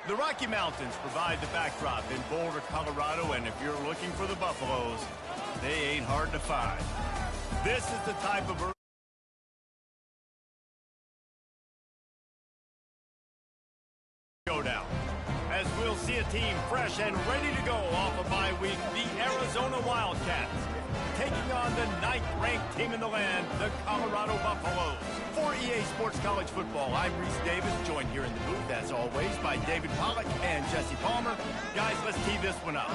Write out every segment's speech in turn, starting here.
The Rocky Mountains provide the backdrop in Boulder, Colorado, and if you're looking for the Buffaloes, they ain't hard to find. This is the type of showdown, as we'll see a team fresh and ready to go off a bye week, the Arizona Wildcats, taking on the 9th-ranked team in the land, the Colorado Buffaloes. For EA Sports College Football, I'm Reese Davis, joined here in the booth, as always, by David Pollack and Jesse Palmer. Guys, let's tee this one up.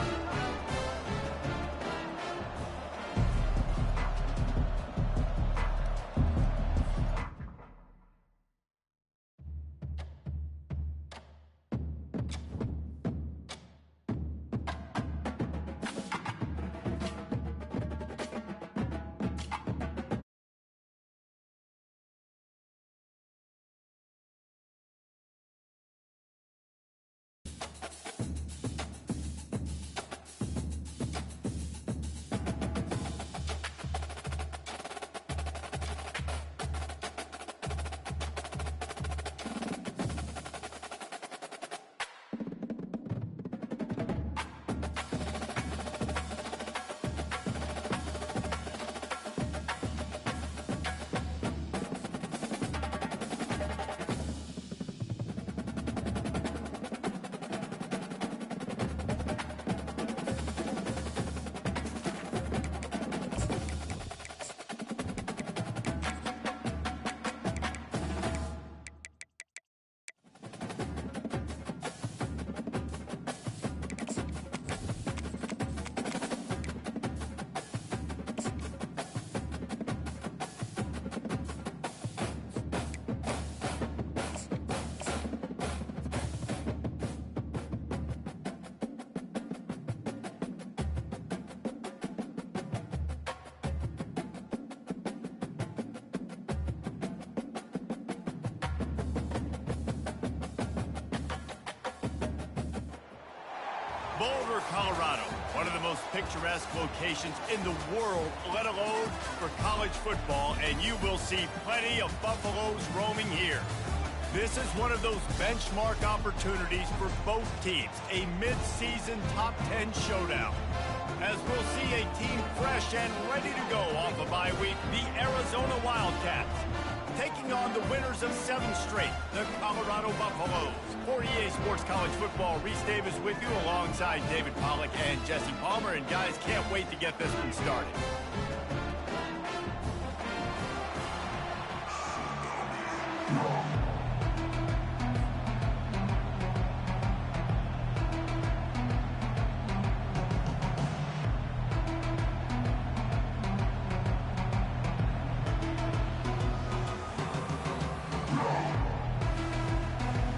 Boulder, Colorado, one of the most picturesque locations in the world, let alone for college football, and you will see plenty of Buffaloes roaming here. This is one of those benchmark opportunities for both teams, a mid-season top 10 showdown. As we'll see a team fresh and ready to go off a bye week, the Arizona Wildcats, taking on the winners of 7 straight, the Colorado Buffaloes. For EA Sports College Football, Reese Davis with you alongside David Pollack and Jesse Palmer. And guys, can't wait to get this one started.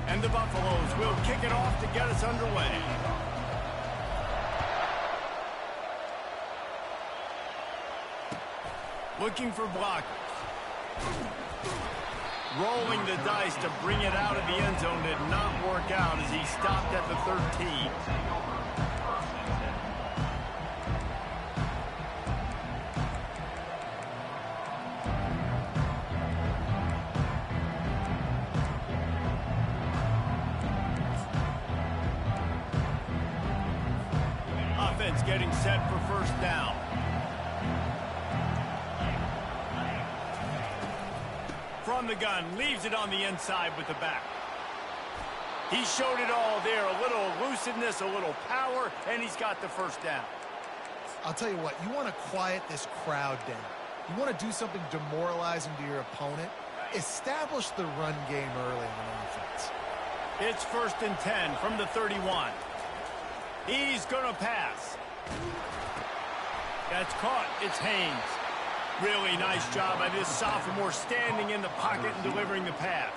And the Buffaloes will kick it off to get us underway. Looking for blockers. Rolling the dice to bring it out of the end zone did not work out as he stopped at the 13. Offense getting set for first down. From the gun, leaves it on the inside with the back. He showed it all there, a little elusiveness, a little power, and he's got the first down. I'll tell you what, you want to quiet this crowd down. You want to do something demoralizing to your opponent. Establish the run game early on offense. It's 1st and 10 from the 31. He's going to pass. That's caught. It's Haynes. Really nice job by this sophomore standing in the pocket and delivering the pass.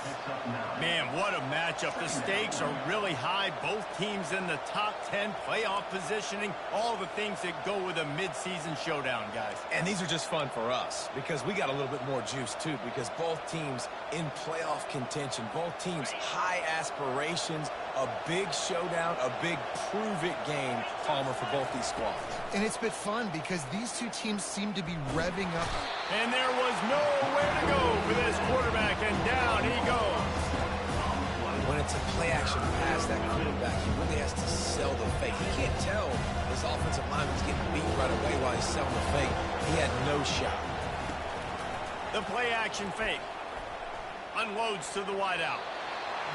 Man, what a matchup. The stakes are really high. Both teams in the top 10, playoff positioning, all the things that go with a midseason showdown, guys. And these are just fun for us because we got a little bit more juice, too, because both teams in playoff contention, both teams high aspirations, a big showdown, a big prove-it game, Palmer, for both these squads. And it's been fun because these two teams seem to be revving up. And there was nowhere to go for this quarterback, and down he goes. When it's a play-action pass, that quarterback, he really has to sell the fake. He can't tell his offensive lineman's getting beat right away while he's selling the fake. He had no shot. The play-action fake. Unloads to the wideout.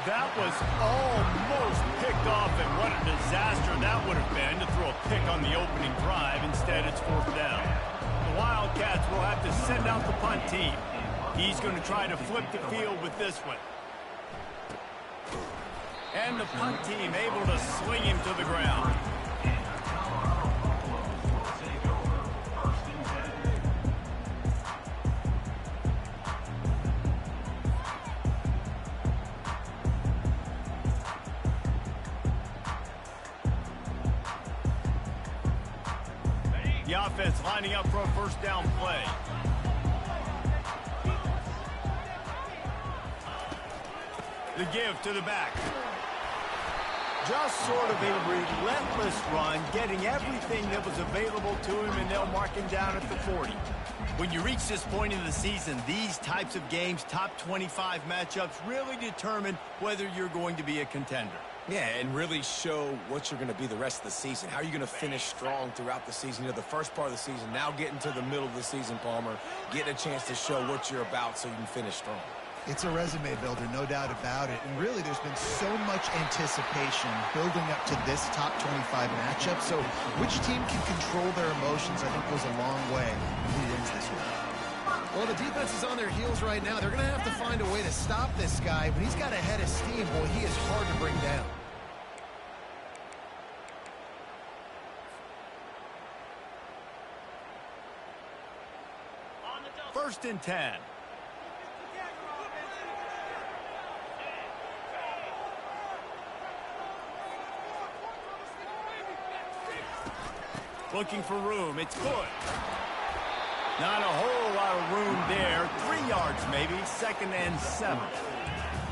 That was almost picked off, and what a disaster that would have been to throw a pick on the opening drive. Instead, it's 4th down. The Wildcats will have to send out the punt team. He's going to try to flip the field with this one. And the punt team able to sling him to the ground. The offense lining up for a 1st down play. The give to the back. Just sort of a relentless run, getting everything that was available to him, and they'll mark him down at the 40. When you reach this point in the season, these types of games, top 25 matchups, really determine whether you're going to be a contender. Yeah, and really show what you're going to be the rest of the season. How are you going to finish strong throughout the season? You know, the first part of the season, now getting to the middle of the season, Palmer, getting a chance to show what you're about so you can finish strong. It's a resume builder, no doubt about it. And really, there's been so much anticipation building up to this top 25 matchup. So which team can control their emotions, I think, goes a long way in who wins this one. Well, the defense is on their heels right now. They're going to have to find a way to stop this guy. But he's got a head of steam. Boy, he is hard to bring down. First and 10. Looking for room. It's good. Not a whole lot of room there. 3 yards maybe. 2nd and 7.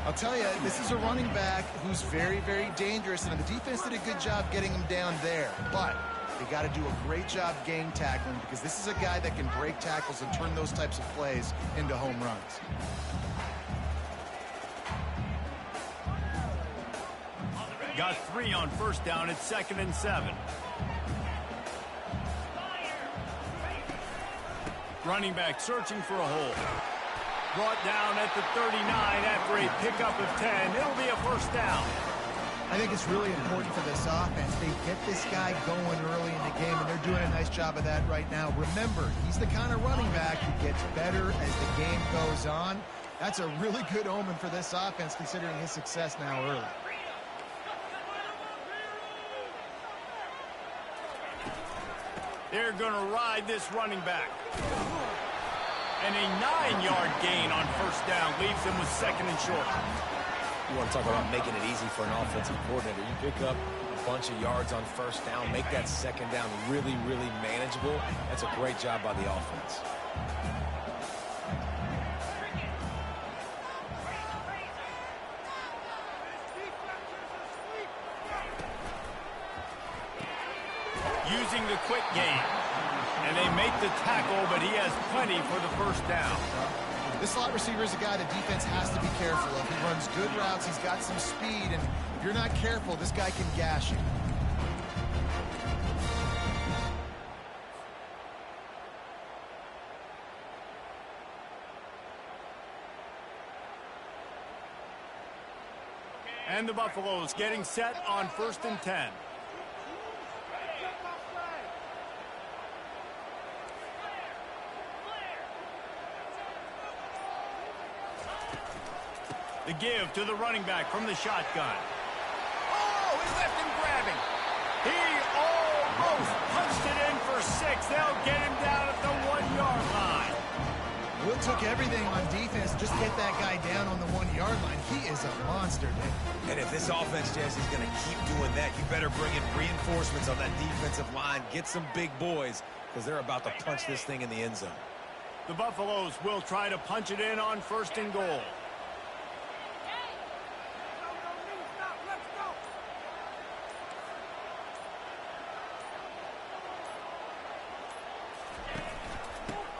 I'll tell you, this is a running back who's very, very dangerous, and the defense did a good job getting him down there. But they got to do a great job game tackling, because this is a guy that can break tackles and turn those types of plays into home runs. Got 3 on 1st down. It's 2nd and 7. Running back searching for a hole. Brought down at the 39 after a pickup of 10. It'll be a 1st down. I think it's really important for this offense. They get this guy going early in the game, and they're doing a nice job of that right now. Remember, he's the kind of running back who gets better as the game goes on. That's a really good omen for this offense, considering his success now early. They're going to ride this running back. And a 9-yard gain on 1st down leaves them with 2nd and short. You want to talk about making it easy for an offensive coordinator. You pick up a bunch of yards on 1st down, make that 2nd down really, really manageable. That's a great job by the offense. Using the quick game. And they make the tackle, but he has plenty for the 1st down. This slot receiver is a guy the defense has to be careful of. He runs good routes, he's got some speed, and if you're not careful, this guy can gash you. And the Buffaloes getting set on 1st and 10. The give to the running back from the shotgun. Oh, he left him grabbing. He almost punched it in for 6. They'll get him down at the 1-yard line. Will took everything on defense, just get that guy down on the 1-yard line. He is a monster, man. And if this offense, Jesse, is going to keep doing that, you better bring in reinforcements on that defensive line. Get some big boys, because they're about to punch this thing in the end zone. The Buffaloes will try to punch it in on 1st and goal.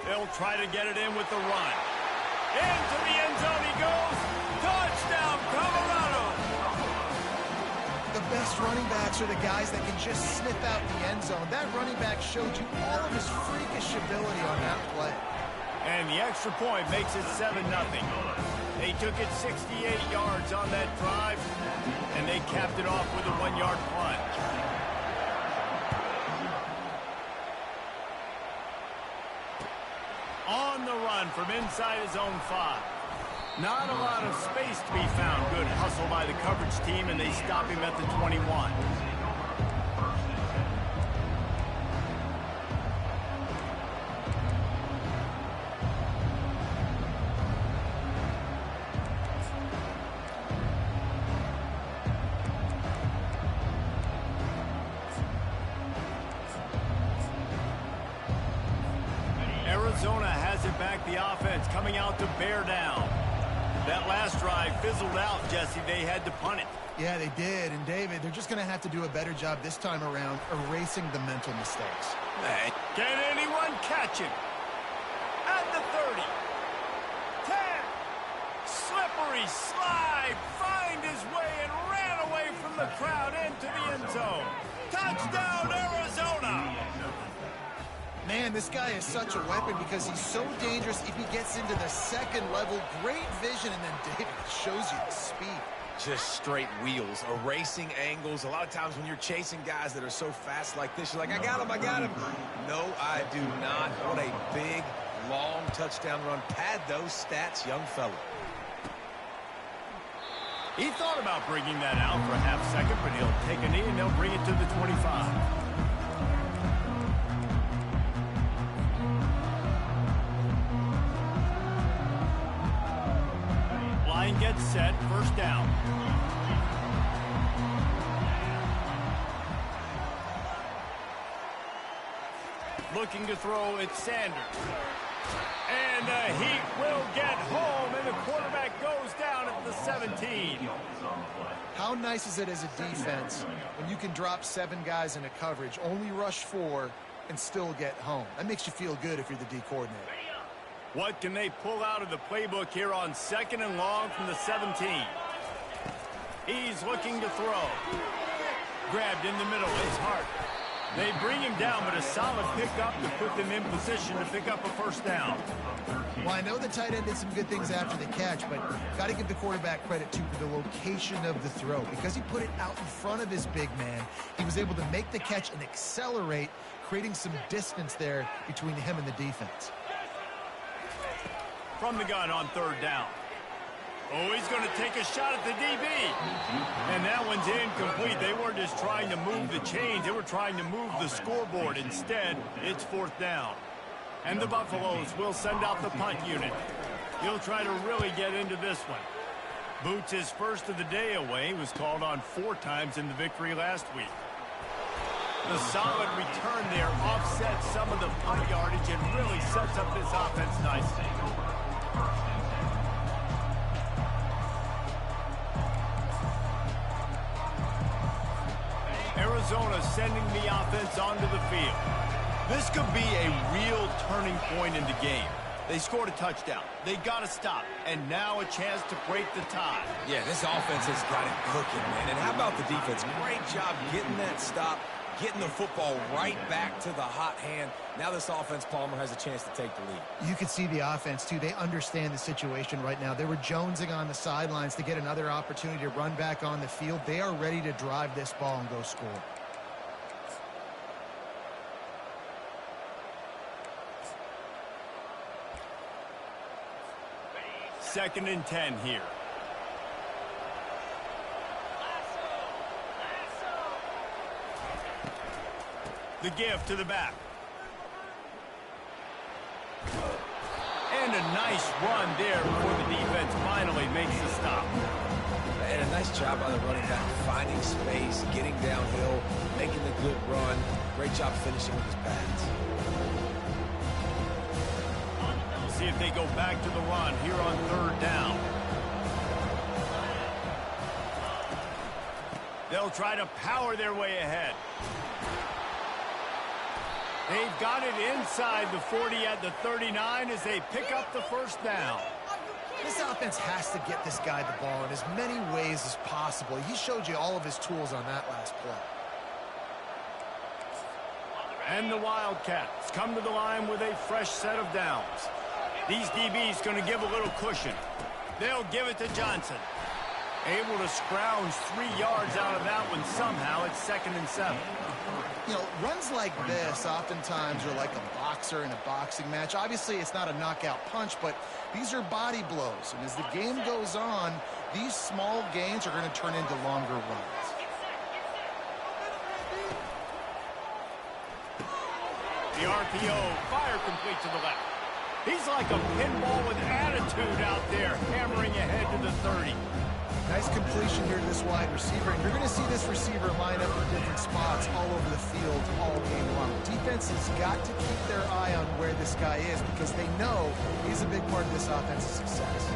They'll try to get it in with the run. Into the end zone he goes. Touchdown, Colorado. best running backs are the guys that can just snip out the end zone. That running back showed you all of his freakish ability on that play. And the extra point makes it 7-0. They took it 68 yards on that drive, and they capped it off with a 1-yard punt. On the run from inside his own 5. Not a lot of space to be found. Good hustle by the coverage team, and they stop him at the 21. Arizona has it back, the offense coming out to bear down. That last drive fizzled out, Jesse. They had to punt it. Yeah, they did. And, David, they're just going to have to do a better job this time around erasing the mental mistakes. Can anyone catch him? At the 30. 10. Slippery slide. Find his way and ran away from the crowd into the end zone. Touchdown, Arizona. Man, this guy is such a weapon because he's so dangerous if he gets into the second level. Great vision, and then David shows you the speed. Just straight wheels, erasing angles. A lot of times when you're chasing guys that are so fast like this, you're like, I got him. No, I do not. What a big, long touchdown run. Pad those stats, young fella. He thought about bringing that out for a half second, but he'll take a knee and they'll bring it to the 25. Line gets set, first down. Looking to throw, it's Sanders. And the Heat will get home, and the quarterback goes down at the 17. How nice is it as a defense when you can drop 7 guys into coverage, only rush 4, and still get home? That makes you feel good if you're the D coordinator. What can they pull out of the playbook here on 2nd and long from the 17? He's looking to throw. Grabbed in the middle, it's Hart. They bring him down, but a solid pickup to put them in position to pick up a first down. Well, I know the tight end did some good things after the catch, but got to give the quarterback credit, too, for the location of the throw. Because he put it out in front of his big man, he was able to make the catch and accelerate, creating some distance there between him and the defense. From the gun on 3rd down. Oh, he's going to take a shot at the DB. And that one's incomplete. They weren't just trying to move the chains. They were trying to move the scoreboard. Instead, it's 4th down. And the Buffaloes will send out the punt unit. He'll try to really get into this one. Boots his first of the day away. He was called on 4 times in the victory last week. The solid return there offsets some of the punt yardage and really sets up this offense nicely. Arizona sending the offense onto the field. This could be a real turning point in the game. They scored a touchdown. They got to stop. And now a chance to break the tie. Yeah, this offense has got it cooking, man. And how about the defense? Great job getting that stop, getting the football right back to the hot hand. Now this offense, Palmer, has a chance to take the lead. You can see the offense, too. They understand the situation right now. They were jonesing on the sidelines to get another opportunity to run back on the field. They are ready to drive this ball and go score. Second and 10 here. The give to the back. And a nice run there before the defense finally makes the stop. And a nice job by the running back, finding space, getting downhill, making the good run. Great job finishing with his pads. We'll see if they go back to the run here on 3rd down. They'll try to power their way ahead. They've got it inside the 40 at the 39 as they pick up the first down. This offense has to get this guy the ball in as many ways as possible. He showed you all of his tools on that last play. And the Wildcats come to the line with a fresh set of downs. These DBs going to give a little cushion. They'll give it to Johnson. Able to scrounge 3 yards out of that one somehow. It's 2nd and 7. You know, runs like this oftentimes are like a boxer in a boxing match. Obviously, it's not a knockout punch, but these are body blows. And as the game goes on, these small gains are going to turn into longer runs. The RPO, fire complete to the left. He's like a pinball with attitude out there, hammering ahead to the 30. Nice completion here to this wide receiver, and you're going to see this receiver line up in different spots all over the field all game long. Defense has got to keep their eye on where this guy is because they know he's a big part of this offense's success.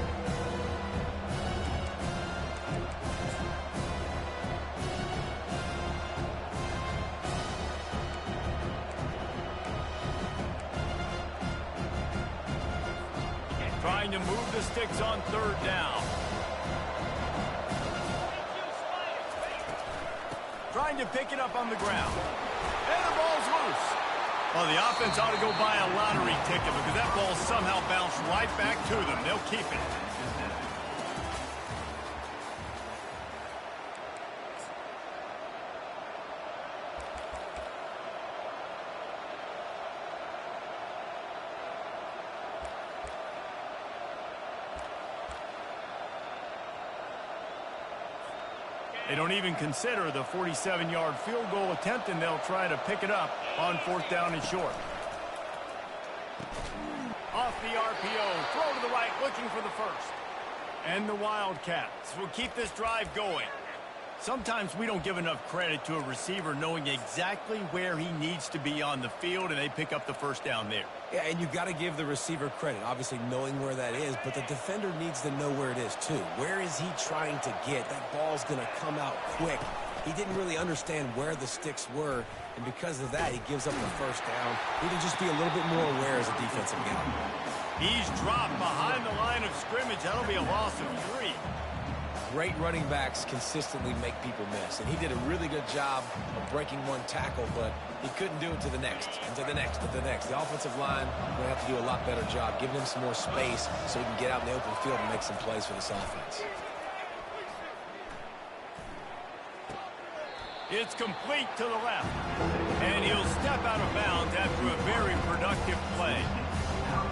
Trying to move the sticks on 3rd down. Trying to pick it up on the ground. And the ball's loose. Well, the offense ought to go buy a lottery ticket because that ball somehow bounced right back to them. They'll keep it. They don't even consider the 47-yard field goal attempt, and they'll try to pick it up on 4th down and short. Off the RPO, throw to the right, looking for the first. And the Wildcats will keep this drive going. Sometimes we don't give enough credit to a receiver knowing exactly where he needs to be on the field, and they pick up the 1st down there. Yeah, and you've got to give the receiver credit, obviously knowing where that is, but the defender needs to know where it is too. Where is he trying to get? That ball's going to come out quick. He didn't really understand where the sticks were, and because of that, he gives up the 1st down. Need to just be a little bit more aware as a defensive guy. He's dropped behind the line of scrimmage. That'll be a loss of 3. Great running backs consistently make people miss, and he did a really good job of breaking one tackle, but he couldn't do it to the next, and to the next, and to the next. The offensive line will have to do a lot better job, giving him some more space so he can get out in the open field and make some plays for this offense. It's complete to the left, and he'll step out of bounds after a very productive play.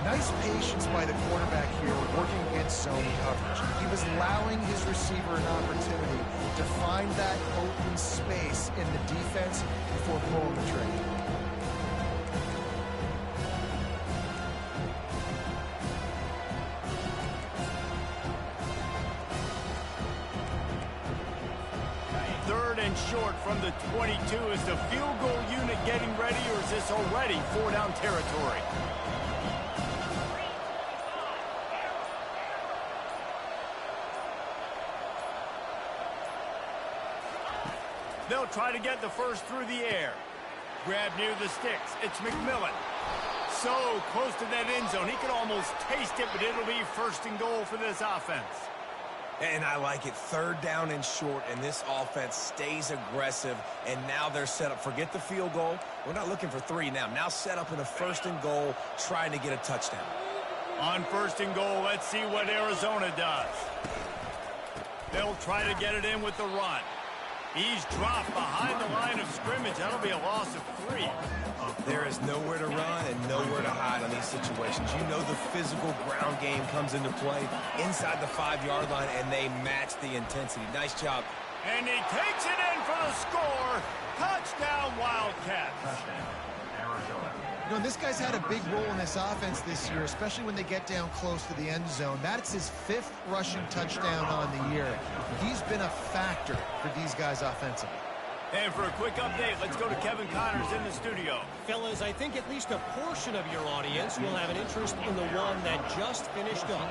Nice patience by the quarterback here working against zone coverage. He was allowing his receiver an opportunity to find that open space in the defense before pulling the trigger. Third and short from the 22. Is the field goal unit getting ready, or is this already 4-down territory? They'll try to get the first through the air. Grab near the sticks. It's McMillan. So close to that end zone. He could almost taste it, but it'll be 1st and goal for this offense. And I like it. 3rd down and short, and this offense stays aggressive, and now they're set up. Forget the field goal. We're not looking for 3 now. Now set up in a 1st and goal, trying to get a touchdown. On 1st and goal, let's see what Arizona does. They'll try to get it in with the run. He's dropped behind the line of scrimmage. That'll be a loss of 3. There is nowhere to run and nowhere to hide in these situations. You know the physical ground game comes into play inside the 5-yard line, and they match the intensity. Nice job. And he takes it in for the score. Touchdown, Wildcats. You know, this guy's had a big role in this offense this year, especially when they get down close to the end zone. That's his 5th rushing touchdown on the year. He's been a factor for these guys offensively. And for a quick update, let's go to Kevin Connors in the studio. Fellas, I think at least a portion of your audience will have an interest in the one that just finished up.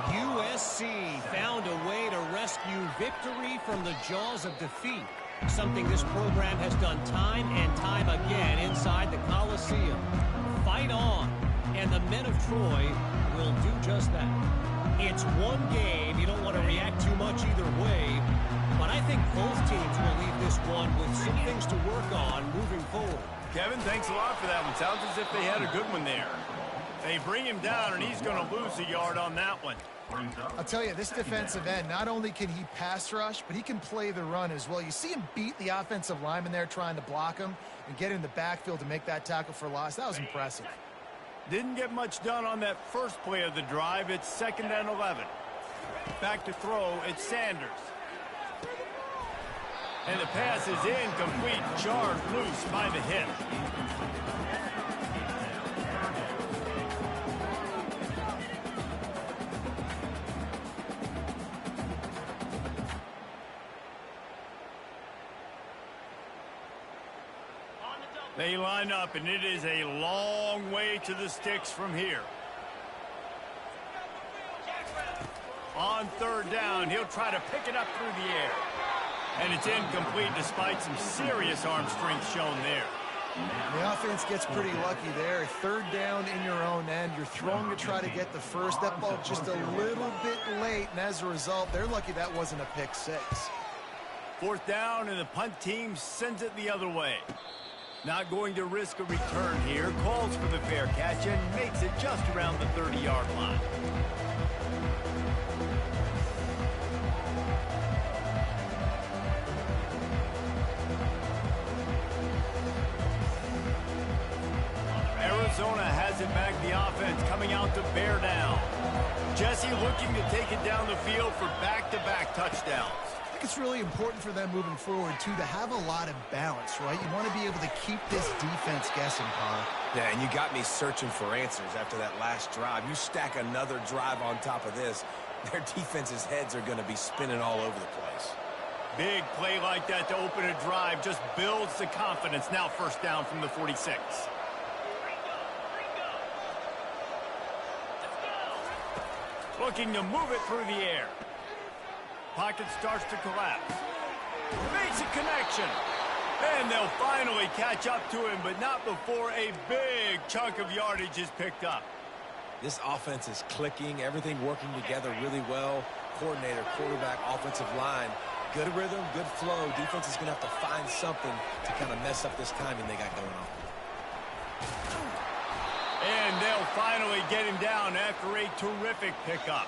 USC found a way to rescue victory from the jaws of defeat, something this program has done time and time again inside the Coliseum. Fight on, and the men of Troy will do just that. It's one game. You don't want to react too much either way. But I think both teams will leave this one with some things to work on moving forward. Kevin, thanks a lot for that one. Sounds as if they had a good one there. They bring him down, and he's going to lose a yard on that one. I'll tell you, this defensive end, not only can he pass rush, but he can play the run as well. You see him beat the offensive lineman there trying to block him and get in the backfield to make that tackle for loss. That was impressive. Didn't get much done on that first play of the drive. It's 2nd and 11. Back to throw, it's Sanders. And the pass is incomplete, jarred loose by the hit. They line up, and it is a long way to the sticks from here. On 3rd down, he'll try to pick it up through the air. And it's incomplete despite some serious arm strength shown there. The offense gets pretty lucky there. 3rd down in your own end. You're throwing to try to get the first. That ball just a little bit late, and as a result, they're lucky that wasn't a pick 6. 4th down, and the punt team sends it the other way. Not going to risk a return here. Calls for the fair catch and makes it just around the 30-yard line. Arizona has it back. The offense coming out to bear down. Jesse looking to take it down the field for back-to-back touchdowns. I think it's really important for them moving forward, too, to have a lot of balance, right? You want to be able to keep this defense guessing, Carl. Yeah, and you got me searching for answers after that last drive. You stack another drive on top of this, their defense's heads are going to be spinning all over the place. Big play like that to open a drive just builds the confidence. Now 1st down from the 46. Looking to move it through the air. Pocket starts to collapse. Makes a connection. And they'll finally catch up to him, but not before a big chunk of yardage is picked up. This offense is clicking, everything working together really well. Coordinator, quarterback, offensive line. Good rhythm, good flow. Defense is going to have to find something to kind of mess up this timing they got going on. And they'll finally get him down after a terrific pickup.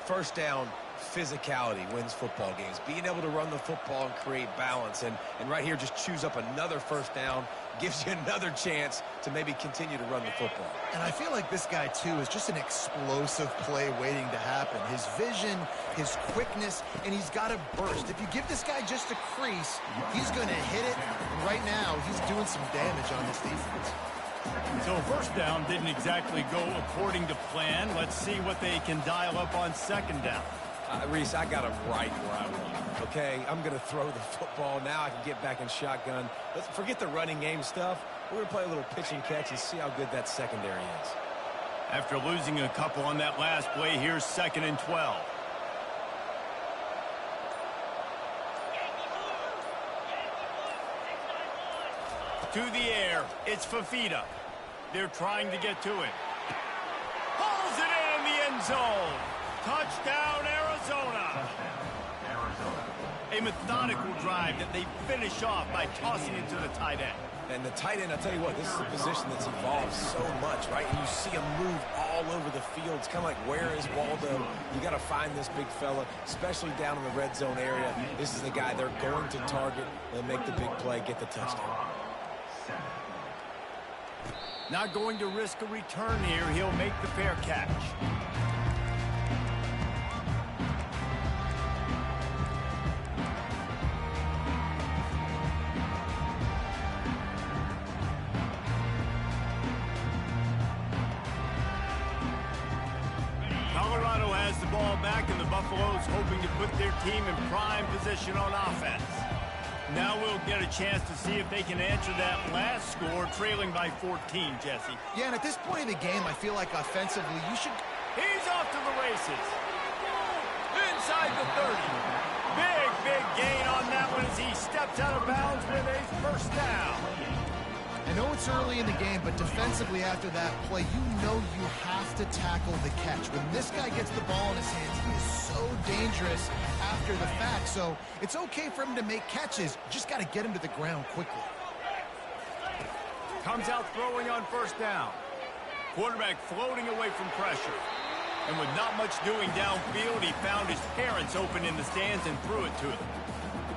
1st down, physicality wins football games. Being able to run the football and create balance. And right here, just choose up another 1st down. Gives you another chance to maybe continue to run the football. And I feel like this guy, too, is just an explosive play waiting to happen. His vision, his quickness, and he's got a burst. If you give this guy just a crease, he's going to hit it. And right now, he's doing some damage on this defense. So 1st down didn't exactly go according to plan. Let's see what they can dial up on 2nd down. Reese, I got him right where I want him, okay? I'm going to throw the football. Now I can get back in shotgun. Let's forget the running game stuff. We're going to play a little pitch and catch and see how good that secondary is. After losing a couple on that last play, here's 2nd and 12. To the air, it's Fafita. They're trying to get to it. Pulls it in the end zone. Touchdown, Arizona. A methodical drive that they finish off by tossing it to the tight end. And the tight end, I'll tell you what, this is a position that's evolved so much, right? And you see him move all over the field. It's kind of like, where is Waldo? You got to find this big fella, especially down in the red zone area. This is the guy they're going to target. They'll make the big play, get the touchdown. Not going to risk a return here. He'll make the fair catch. Colorado has the ball back, and the Buffaloes hoping to put their team in prime position on offense. Now we'll get a chance to see if they can answer that last score, trailing by 14, Jesse. Yeah, and at this point in the game, I feel like offensively, you should... He's off to the races. Inside the 30. Big gain on that one as he steps out of bounds with a 1st down. I know it's early in the game, but defensively after that play, you know you have to tackle the catch. When this guy gets the ball in his hands, he is so dangerous after the fact. So it's okay for him to make catches. Just got to get him to the ground quickly. Comes out throwing on first down. Quarterback floating away from pressure. And with not much doing downfield, he found his parents open in the stands and threw it to them.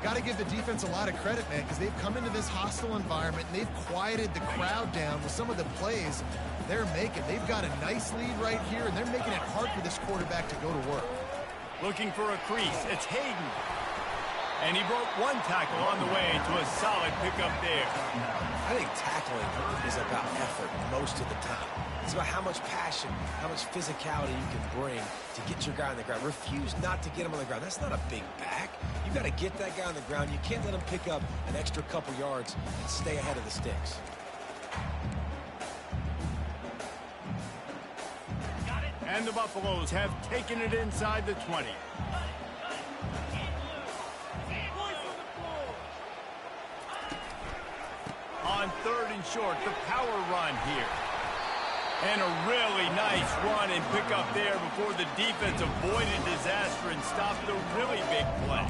Got to give the defense a lot of credit, man, because they've come into this hostile environment and they've quieted the crowd down with some of the plays they're making. They've got a nice lead right here, and they're making it hard for this quarterback to go to work. Looking for a crease. It's Hayden. And he broke one tackle on the way to a solid pickup there. I think tackling is about effort most of the time. It's about how much passion, how much physicality you can bring to get your guy on the ground. Refuse not to get him on the ground. That's not a big back. You got to get that guy on the ground. You can't let him pick up an extra couple yards and stay ahead of the sticks. And the Buffaloes have taken it inside the 20. On third and short, the power run here. And a really nice run and pick up there before the defense avoided disaster and stopped the really big play.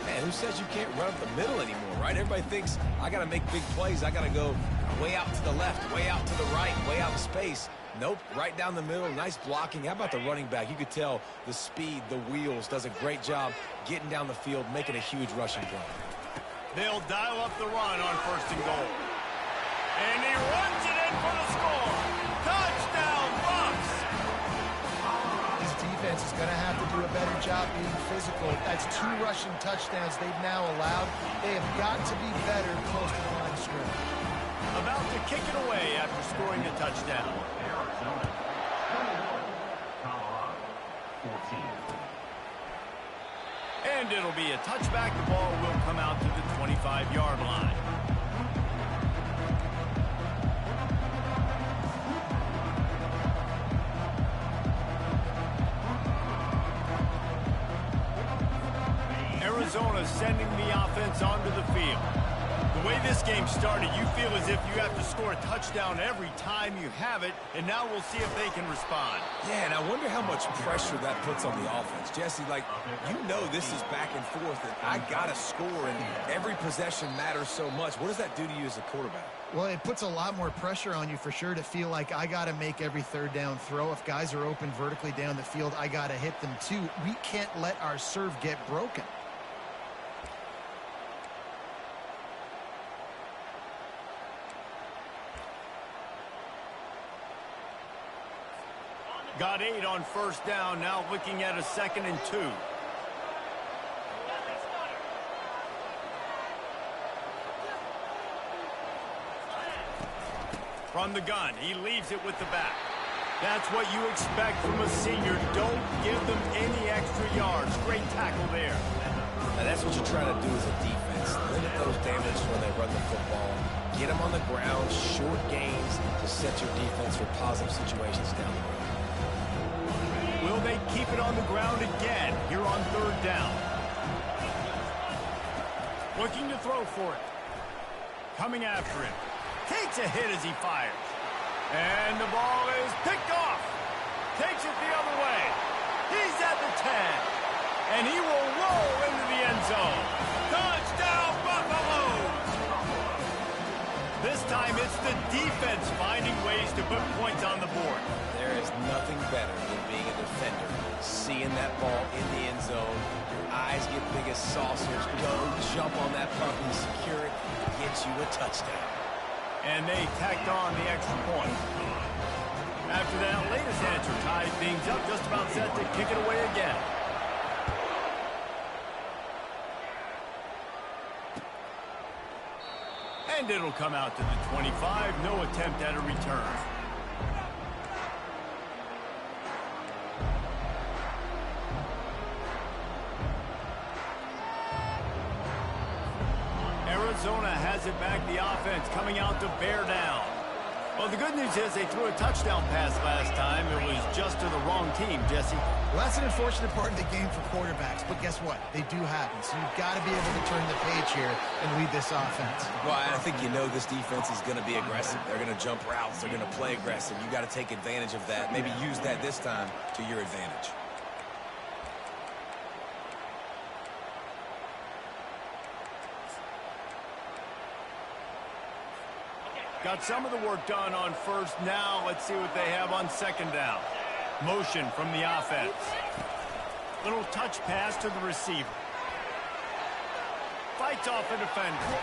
Man, who says you can't run up the middle anymore, right? Everybody thinks, I got to make big plays. I got to go way out to the left, way out to the right, way out in space. Nope, right down the middle. Nice blocking. How about the running back? You could tell the speed, the wheels, does a great job getting down the field, making a huge rushing play. They'll dial up the run on first and goal. And he runs it in for the score. Touchdown, Bucks! This defense is going to have to do a better job being physical. That's 2 rushing touchdowns they've now allowed. They have got to be better close to the line of scrimmage. About to kick it away after scoring a touchdown. And it'll be a touchback. The ball will come out to the 25-yard line. Arizona sending the offense onto the field. The way this game started, you feel as if you have to score a touchdown every time you have it, and now we'll see if they can respond. Yeah, and I wonder how much pressure that puts on the offense. Jesse, like, you know this is back and forth, and I got to score, and every possession matters so much. What does that do to you as a quarterback? Well, it puts a lot more pressure on you for sure to feel like I got to make every third down throw. If guys are open vertically down the field, I got to hit them too. We can't let our serve get broken. Got 8 on first down, now looking at a 2nd and 2. From the gun, he leaves it with the back. That's what you expect from a senior. Don't give them any extra yards. Great tackle there. Now that's what you're trying to do as a defense. Limit those damages when they run the football. Get them on the ground, short gains to set your defense for positive situations down the road. Will they keep it on the ground again here on third down? Looking to throw for it. Coming after him. Takes a hit as he fires. And the ball is picked off. Takes it the other way. He's at the 10. And he will roll into the end zone. Touchdown, Buffaloes! This time it's the defense finding ways to put points on the board. There is nothing better than being a defender. Seeing that ball in the end zone, your eyes get big as saucers. Go jump on that puck and secure it. Gets you a touchdown. And they tacked on the extra point. After that latest answer tied things up, just about set to kick it away again. And it'll come out to the 25. No attempt at a return. Arizona has it back, the offense coming out to bear down. Well, the good news is they threw a touchdown pass last time. It was just to the wrong team, Jesse. Well, that's an unfortunate part of the game for quarterbacks, but guess what? They do happen, so you've got to be able to turn the page here and lead this offense. Well, I think you know this defense is going to be aggressive. They're going to jump routes. They're going to play aggressive. You got to take advantage of that. Maybe use that this time to your advantage. Got some of the work done on first. Now let's see what they have on second down. Motion from the offense. Little touch pass to the receiver. Fights off a defender.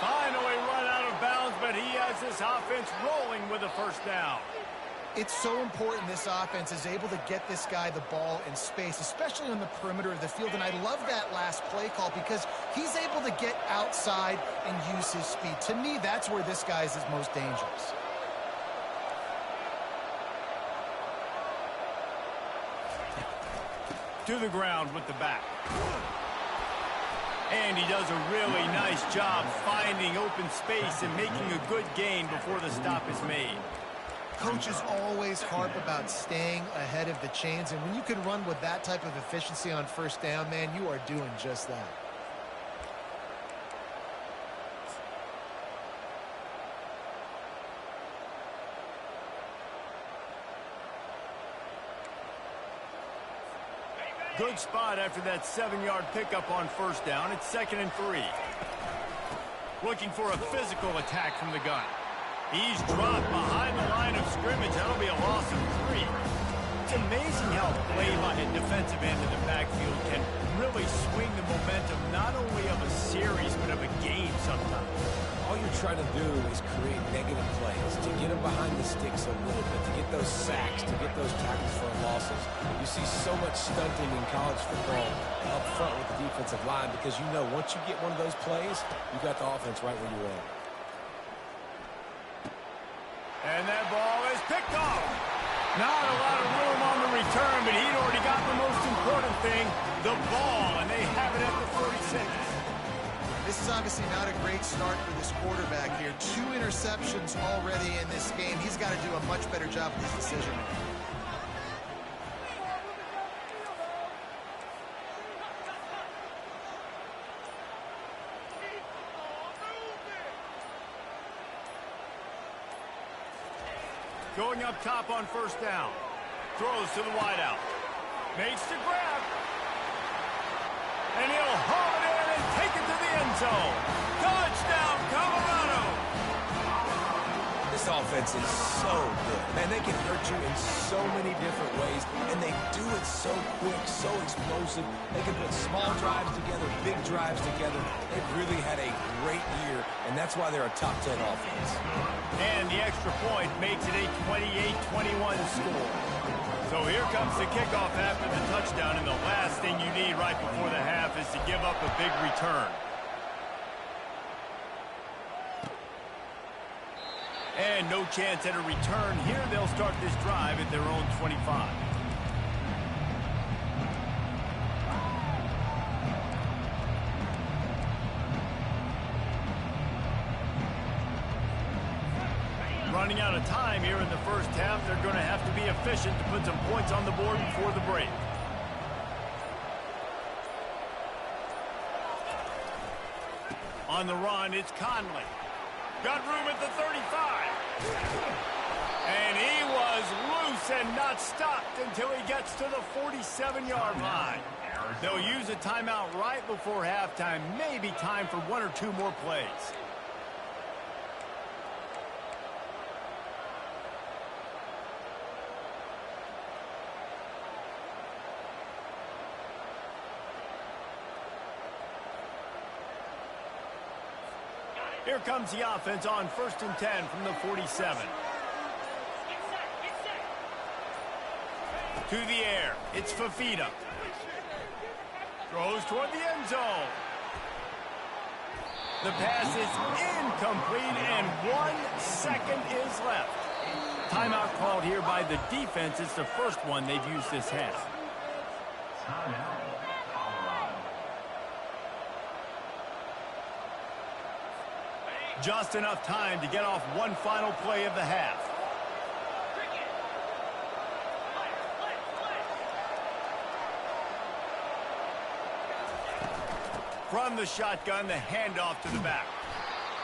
Finally run out of bounds, but he has this offense rolling with a first down. It's so important this offense is able to get this guy the ball in space, especially on the perimeter of the field. And I love that last play call because he's able to get outside and use his speed. To me, that's where this guy is his most dangerous. To the ground with the back. And he does a really nice job finding open space and making a good gain before the stop is made. Coaches always harp about staying ahead of the chains, and when you can run with that type of efficiency on first down, man, you are doing just that. Good spot after that 7-yard pickup on first down. It's 2nd and 3. Looking for a physical attack from the gun. He's dropped behind the line of scrimmage. That'll be a loss of 3. It's amazing how play by a defensive end in the backfield can really swing the momentum not only of a series but of a game sometimes. All you're trying to do is create negative plays, to get them behind the sticks a little bit, to get those sacks, to get those tackles for losses. You see so much stunting in college football up front with the defensive line because you know once you get one of those plays, you got the offense right where you want it. And that ball is picked off. Not a lot of room on the return, but he'd already got the most important thing, the ball, and they have it at the 46. This is obviously not a great start for this quarterback here. 2 interceptions already in this game. He's got to do a much better job with his decision-making. Going up top on first down. Throws to the wideout. Makes the grab. And he'll haul it in and take it to the end zone. Touchdown, Colorado! This offense is so good. Man, they can hurt you in so many different ways, and they do it so quick, so explosive. They can put small drives together, big drives together. They've really had a great year, and that's why they're a top 10 offense. And the extra point makes it a 28-21 score. So here comes the kickoff after the touchdown, and the last thing you need right before the half is to give up a big return. And no chance at a return here. They'll start this drive at their own 25. Running out of time here in the first half. They're going to have to be efficient to put some points on the board before the break. On the run, it's Conley. Got room at the 35. And he was loose and not stopped until he gets to the 47-yard line. They'll use a timeout right before halftime. Maybe time for 1 or 2 more plays. Here comes the offense on 1st and 10 from the 47. To the air. It's Fafita. Throws toward the end zone. The pass is incomplete, and 1 second is left. Timeout called here by the defense. It's the first one they've used this half. Just enough time to get off one final play of the half. From the shotgun, the handoff to the back.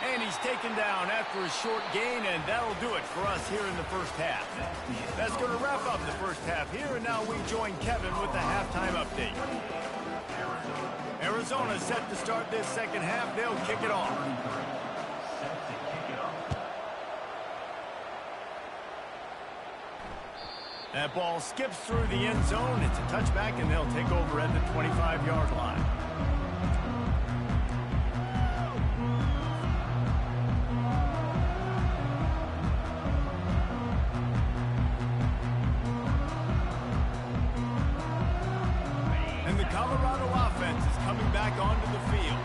And he's taken down after a short gain, and that'll do it for us here in the first half. That's going to wrap up the first half here, and now we join Kevin with the halftime update. Arizona set to start this second half. They'll kick it off. That ball skips through the end zone. It's a touchback, and they'll take over at the 25-yard line. Colorado offense is coming back onto the field.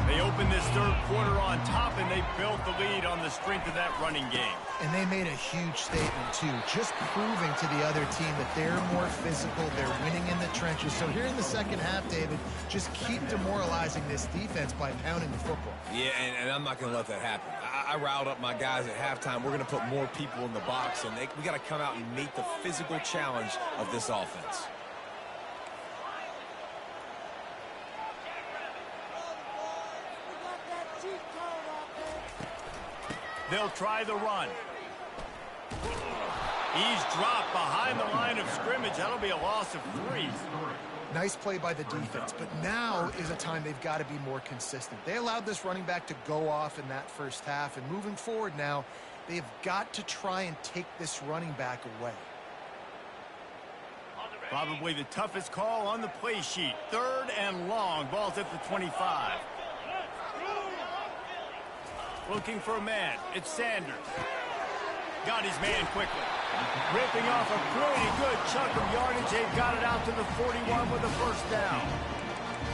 They opened this third quarter on top, and they built the lead on the strength of that running game. And they made a huge statement, too, just proving to the other team that they're more physical, they're winning in the trenches. So here in the second half, David, just keep demoralizing this defense by pounding the football. Yeah, and I'm not going to let that happen. I riled up my guys at halftime. We're going to put more people in the box, and we got to come out and meet the physical challenge of this offense. They'll try the run. He's dropped behind the line of scrimmage. That'll be a loss of 3. Nice play by the defense, but now is a time they've got to be more consistent. They allowed this running back to go off in that first half, and moving forward now, they've got to try and take this running back away. Probably the toughest call on the play sheet. 3rd and long. Ball's at the 25. Looking for a man. It's Sanders. Got his man quickly. Ripping off a pretty good chunk of yardage. They've got it out to the 41 with a first down.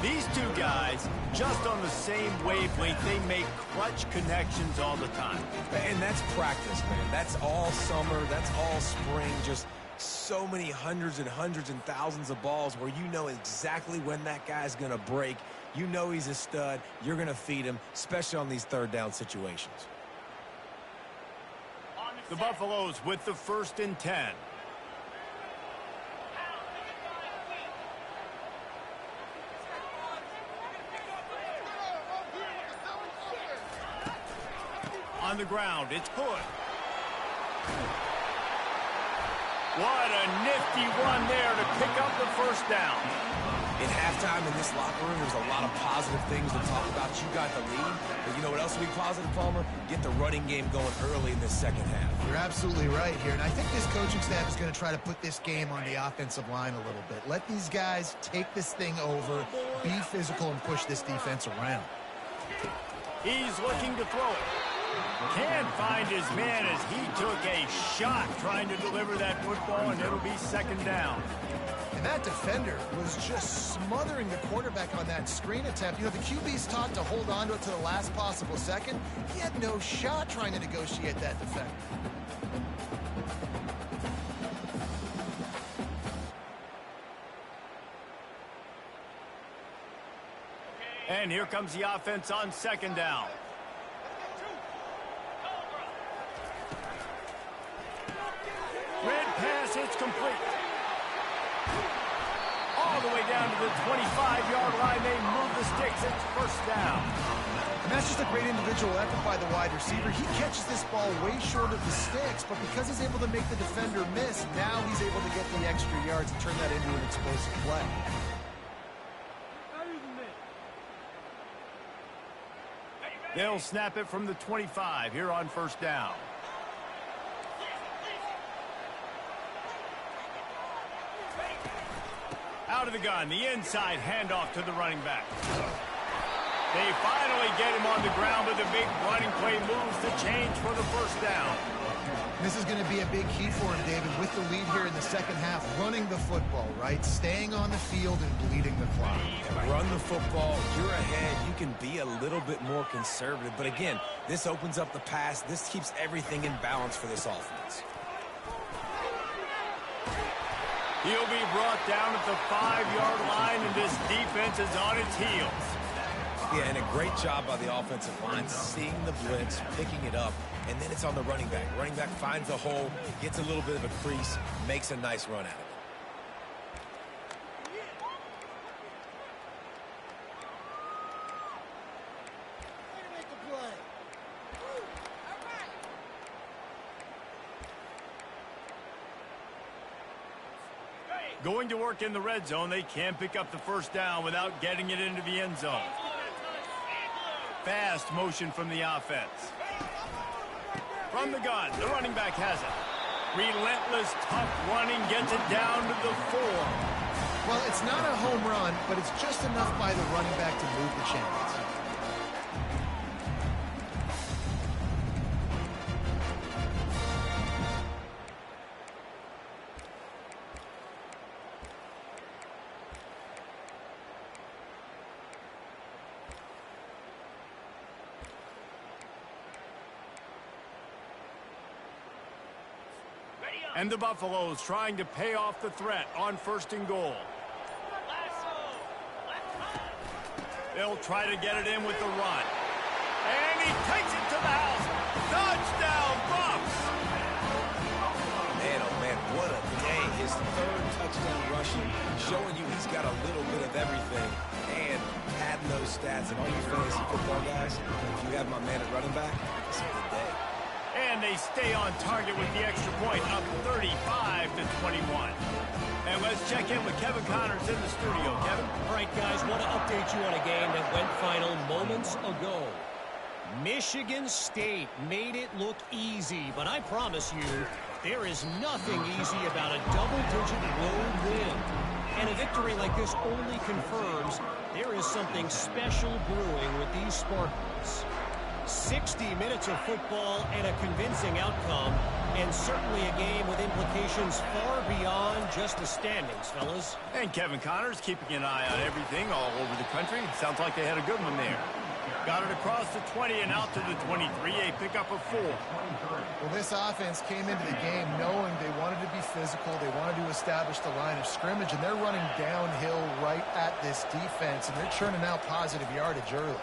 These two guys, just on the same wavelength, they make clutch connections all the time. And that's practice, man. That's all summer. That's all spring. Just so many hundreds and thousands of balls where you know exactly when that guy's going to break. You know he's a stud. You're going to feed him, especially on these third down situations. The Buffaloes with the 1st and 10. On the ground, it's Hood. What a nifty run there to pick up the first down. In halftime in this locker room, there's a lot of positive things to talk about. You got the lead, but you know what else will be positive, Palmer? Get the running game going early in this second half. You're absolutely right here, and I think this coaching staff is going to try to put this game on the offensive line a little bit. Let these guys take this thing over, be physical, and push this defense around. He's looking to throw it. Can't find his man as he took a shot trying to deliver that football, and it'll be 2nd down. And that defender was just smothering the quarterback on that screen attempt. You know, the QB's taught to hold on to it to the last possible second. He had no shot trying to negotiate that defender. And here comes the offense on 2nd down. Red pass, it's complete. All the way down to the 25-yard line. They move the sticks. It's 1st down. And that's just a great individual effort by the wide receiver. He catches this ball way short of the sticks, but because he's able to make the defender miss, now he's able to get the extra yards and turn that into an explosive play. They'll snap it from the 25 here on 1st down. Out of the gun, the inside handoff to the running back. They finally get him on the ground, but the big running play moves the change for the 1st down. This is going to be a big key for him, David, with the lead here in the second half, running the football, right? Staying on the field and bleeding the clock. Run the football. You're ahead. You can be a little bit more conservative. But again, this opens up the pass. This keeps everything in balance for this offense. He'll be brought down at the 5-yard line, and this defense is on its heels. Yeah, and a great job by the offensive line, seeing the blitz, picking it up, and then it's on the running back. Running back finds a hole, gets a little bit of a crease, makes a nice run at it. Going to work in the red zone, they can't pick up the first down without getting it into the end zone. Fast motion from the offense. From the gun, the running back has it. Relentless, tough running, gets it down to the 4. Well, it's not a home run, but it's just enough by the running back to move the chains. And the Buffaloes trying to pay off the threat on 1st and goal. They'll try to get it in with the run. And he takes it to the house. Touchdown, Buffs! Man, oh man, what a day. His 3rd touchdown rushing, showing you he's got a little bit of everything. And adding those stats. And all you fantasy football guys, if you have my man at running back, it's a good day. And they stay on target with the extra point, up 35-21. And let's check in with Kevin Connors in the studio. Kevin? All right, guys, want to update you on a game that went final moments ago. Michigan State made it look easy, but I promise you, there is nothing easy about a double-digit road win. And a victory like this only confirms there is something special brewing with these Spartans. 60 minutes of football and a convincing outcome, and certainly a game with implications far beyond just the standings, fellas. And Kevin Connors keeping an eye on everything all over the country. It sounds like they had a good one there. Got it across the 20 and out to the 23, a pickup of 4. Well, this offense came into the game knowing they wanted to be physical, they wanted to establish the line of scrimmage, and they're running downhill right at this defense, and they're churning out positive yardage early.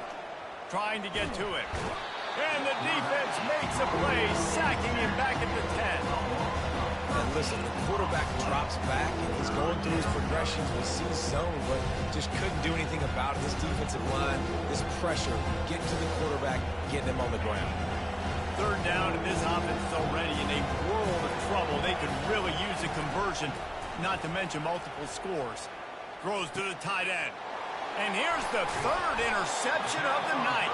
Trying to get to it. And the defense makes a play, sacking him back at the 10. And listen, the quarterback drops back, and he's going through his progressions. We see zone, but just couldn't do anything about it. This defensive line, this pressure, getting to the quarterback, getting him on the ground. 3rd down, and this offense is already in a world of trouble. They could really use a conversion, not to mention multiple scores. Throws to the tight end. And here's the 3rd interception of the night.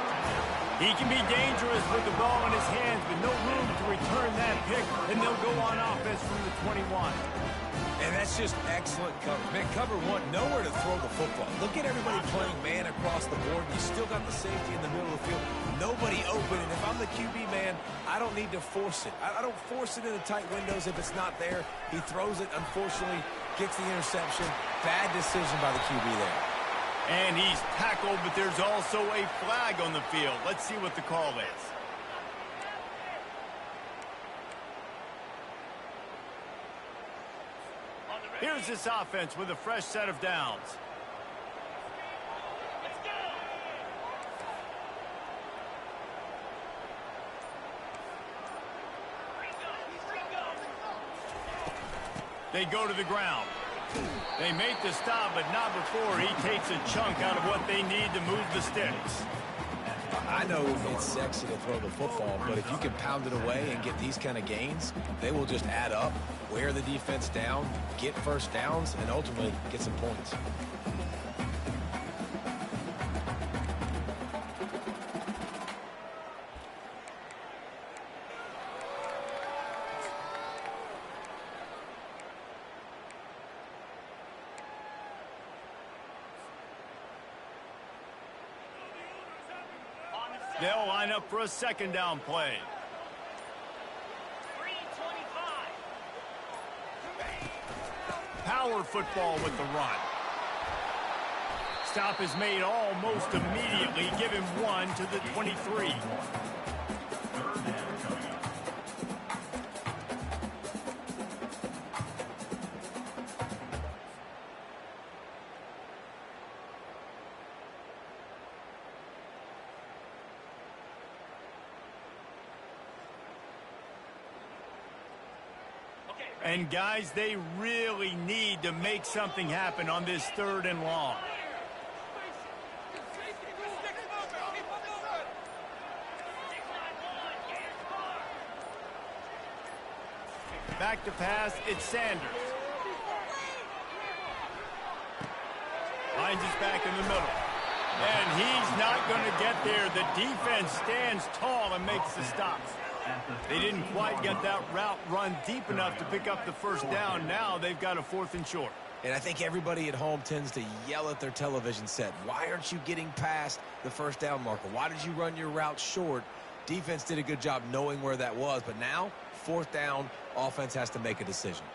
He can be dangerous with the ball in his hands, but no room to return that pick, and they'll go on offense from the 21. And that's just excellent coverage. Man, cover 1, nowhere to throw the football. Look at everybody playing man across the board. You still got the safety in the middle of the field. Nobody open, and if I'm the QB, man, I don't need to force it. I don't force it into tight windows if it's not there. He throws it, unfortunately, gets the interception. Bad decision by the QB there. And he's tackled, but there's also a flag on the field. Let's see what the call is. Here's this offense with a fresh set of downs. They go to the ground. They make the stop, but not before he takes a chunk out of what they need to move the sticks. I know it's sexy to throw the football, but if you can pound it away and get these kind of gains, they will just add up, wear the defense down, get first downs, and ultimately get some points. They'll line up for a 2nd down play. 325. Power football with the run. Stop is made almost immediately. Give him 1 to the 23. And, guys, they really need to make something happen on this 3rd and long. Back to pass, it's Sanders. Finds us back in the middle. And he's not going to get there. The defense stands tall and makes the stops. They didn't quite get that route run deep enough to pick up the 1st down. Now they've got a 4th and short. And I think everybody at home tends to yell at their television set. Why aren't you getting past the 1st down marker? Why did you run your route short? Defense did a good job knowing where that was. But now, 4th down, offense has to make a decision.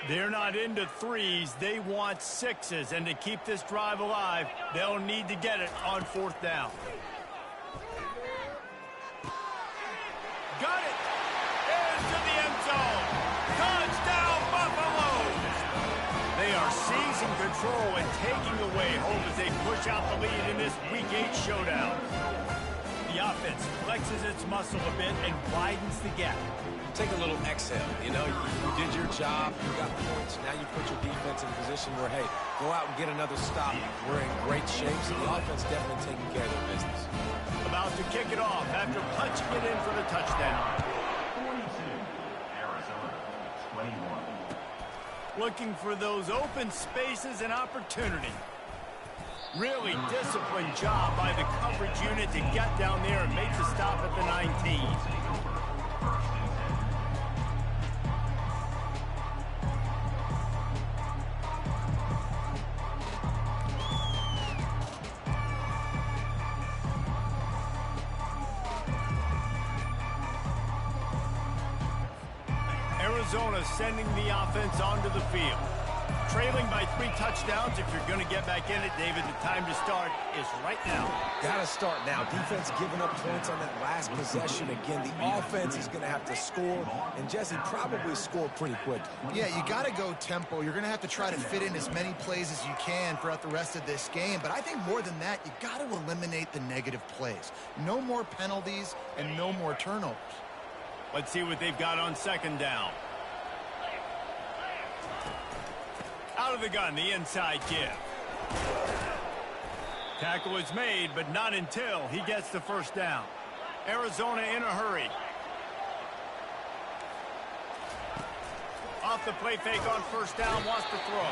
They're not into 3s. They want 6s. And to keep this drive alive, they'll need to get it on 4th down. Got it. Into the end zone. Touchdown, Buffaloes. They are seizing control and taking away home as they push out the lead in this Week 8 showdown. The offense flexes its muscle a bit and widens the gap. Take a little exhale. You know, you did your job. You got points. Now you put your defense in a position where, hey, go out and get another stop. We're in great shape, so the offense definitely taking care of their business. About to kick it off after punching it in for the touchdown. 42, Arizona, 21. Looking for those open spaces and opportunity. Really disciplined job by the coverage unit to get down there and make the stop at the 19. Arizona sending the offense onto the field. Trailing by 3 touchdowns. If you're going to get back in it, David, the time to start is right now. Got to start now. Defense giving up points on that last possession. Again, the offense is going to have to score, and Jesse probably score pretty quick. Yeah, you got to go tempo. You're going to have to try to fit in as many plays as you can throughout the rest of this game. But I think more than that, you got to eliminate the negative plays. No more penalties and no more turnovers. Let's see what they've got on 2nd down. Out of the gun, the inside give. Tackle is made, but not until he gets the 1st down. Arizona in a hurry. Off the play fake on 1st down, wants to throw.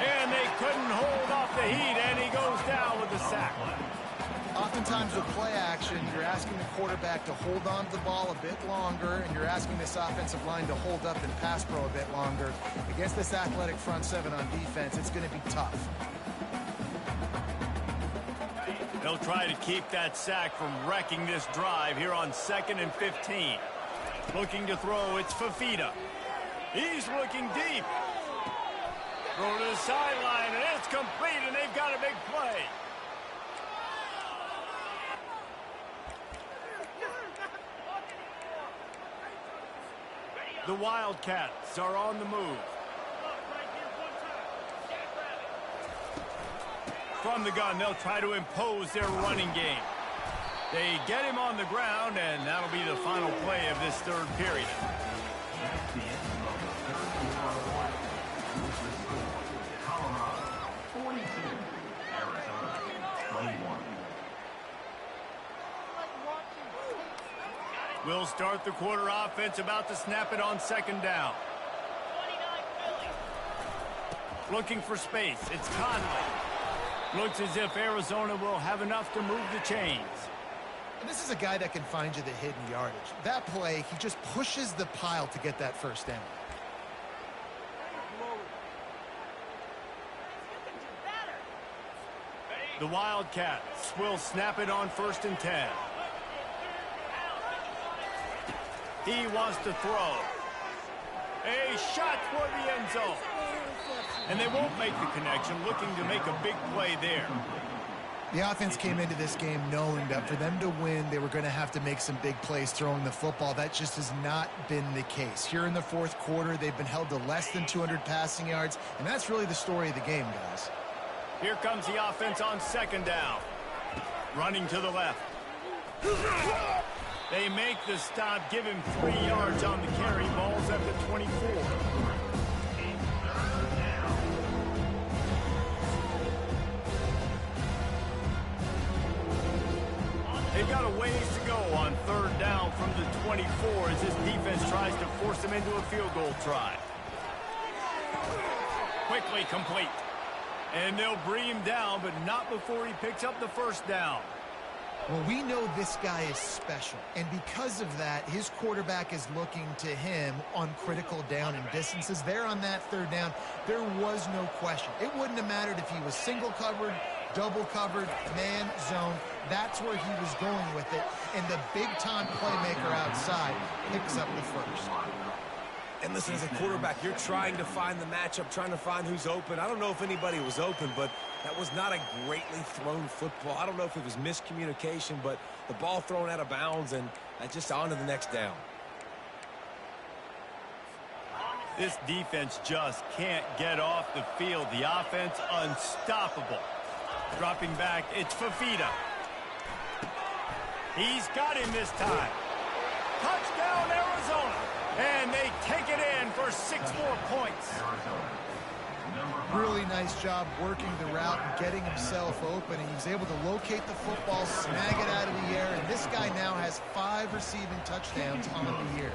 And they couldn't hold off the heat, and he goes down with the sack. Oftentimes with play action, you're asking the quarterback to hold on to the ball a bit longer, and you're asking this offensive line to hold up and pass pro a bit longer. Against this athletic front 7 on defense, it's going to be tough. They'll try to keep that sack from wrecking this drive here on 2nd and 15. Looking to throw, it's Fafita. He's looking deep. Throw to the sideline, and it's complete, and they've got a big play. The Wildcats are on the move. From the gun, they'll try to impose their running game. They get him on the ground, and that'll be the final play of this 3rd period. That's the end of the 3rd quarter. With the score, Colorado, 42, Arizona, 21. We'll start the quarter offense, about to snap it on 2nd down. Looking for space, it's Conley. Looks as if Arizona will have enough to move the chains. And this is a guy that can find you the hidden yardage. That play, he just pushes the pile to get that 1st down. The Wildcats will snap it on 1st and 10. He wants to throw. A shot toward the end zone. And they won't make the connection, looking to make a big play there. The offense came into this game knowing that for them to win, they were going to have to make some big plays throwing the football. That just has not been the case. Here in the 4th quarter, they've been held to less than 200 passing yards, and that's really the story of the game, guys. Here comes the offense on 2nd down. Running to the left. They make the stop, give him 3 yards on the carry. Ball's at the 24. They've got a ways to go on 3rd down from the 24 as this defense tries to force them into a field goal try. Quickly complete. And they'll bring him down, but not before he picks up the 1st down. Well, we know this guy is special, and because of that, his quarterback is looking to him on critical down and distances. There on that 3rd down, there was no question. It wouldn't have mattered if he was single covered, double covered, man, zone. That's where he was going with it, and the big-time playmaker outside picks up the 1st. And listen, as a quarterback, you're trying to find the matchup, trying to find who's open. I don't know if anybody was open, but that was not a greatly thrown football. I don't know if it was miscommunication, but the ball thrown out of bounds and just on to the next down. This defense just can't get off the field. The offense unstoppable. Dropping back, it's Fafita. He's got him this time. Touchdown, Arizona. And they take it in for 6 more points. Really nice job working the route and getting himself open. And he was able to locate the football, snag it out of the air. And this guy now has 5 receiving touchdowns on the year.